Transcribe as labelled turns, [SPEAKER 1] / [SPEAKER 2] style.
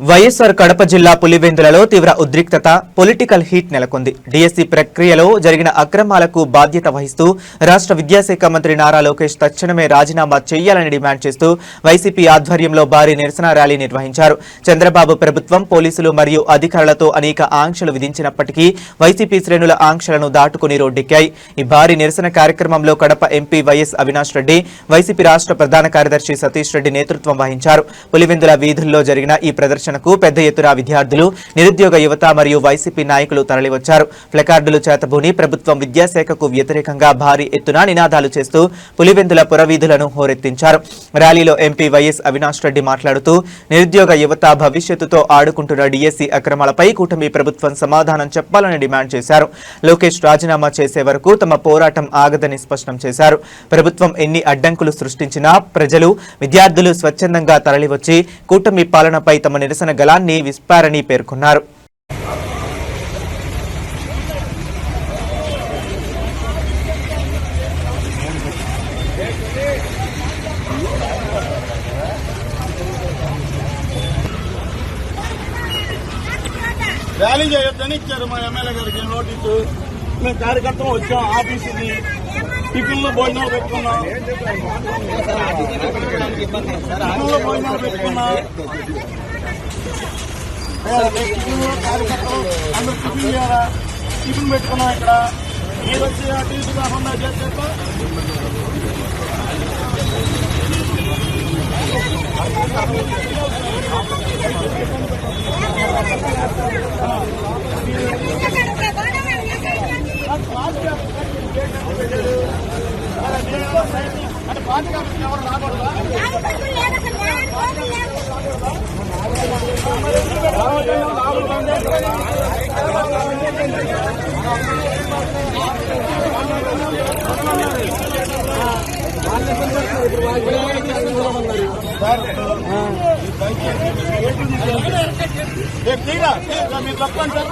[SPEAKER 1] వైఎస్ఆర్ కడప జిల్లా పులివెందులలో తీవ్ర ఉద్రిక్తత, పొలిటికల్ హీట్ నెలకొంది. డిఎస్సి ప్రక్రియలో జరిగిన అక్రమాలకు బాధ్యత వహిస్తూ రాష్ట్ర విద్యాశాఖ మంత్రి నారా లోకేష్ తక్షణమే రాజీనామా చేయాలని డిమాండ్ చేస్తూ వైసీపీ ఆధ్వర్యంలో భారీ నిరసన ర్యాలీ నిర్వహించారు. చంద్రబాబు ప్రభుత్వం పోలీసులు మరియు అధికారులతో అనేక ఆంక్షలు విధించినప్పటికీ వైసీపీ శ్రేణుల ఆంక్షలను దాటుకుని రోడ్డెక్కాయి. ఈ భారీ నిరసన కార్యక్రమంలో Kadapa MP YS Avinash Reddy, YCP రాష్ట్ర ప్రధాన కార్యదర్శి సతీష్ రెడ్డి నేతృత్వం వహించారు. పులివెందుల వీధుల్లో జరిగిన ఈ ప్రదర్శనకు పెద్ద ఎత్తున విద్యార్థులు, నిరుద్యోగ యువత మరియు వైసీపీ నాయకులు తరలివచ్చారు. ప్లకార్డులు చేతబూని ప్రభుత్వం విద్యాశాఖకు వ్యతిరేకంగా భారీ ఎత్తున నినాదాలు చేస్తూ పులివెందుల పురవీధులను హోరెత్తించారు. ర్యాలీలో ఎంపీ వైఎస్ అవినాష్ రెడ్డి మాట్లాడుతూ నిరుద్యోగ యువత భవిష్యత్తుతో ఆడుకుంటున్న డిఎస్సి అక్రమాలపై కూటమి ప్రభుత్వం సమాధానం చెప్పాలని డిమాండ్ చేశారు. లోకేష్ రాజీనామా చేసే వరకు తమ పోరాటం ఆగదని స్పష్టం చేశారు. ప్రభుత్వం ఎన్ని అడ్డంకులు సృష్టించినా ప్రజలు, విద్యార్థులు స్వచ్ఛందంగా తరలివచ్చి కూటమి పాలనపై తమ నిరసన గళాన్ని విప్పారని పేర్కొన్నారు.
[SPEAKER 2] ర్యాలీ చేయొద్దని ఇచ్చారు మా ఎమ్మెల్యే గారికి నోటీసు. మేము కార్యకర్తలు వచ్చాం ఆఫీసుకి, టిఫిన్లు భోజనాలు పెట్టుకున్నాం, కార్యకర్తలు అందరూ టిఫిన్ చేయాలా, టిఫిన్ పెట్టుకున్నాం. ఇక్కడ మీరు వచ్చి అటు ఇటు కాకుండా చేస్తే అంటే పార్టీ కాబట్టి ఎవరు రాకూడదా? మీరు తప్పండి సార్.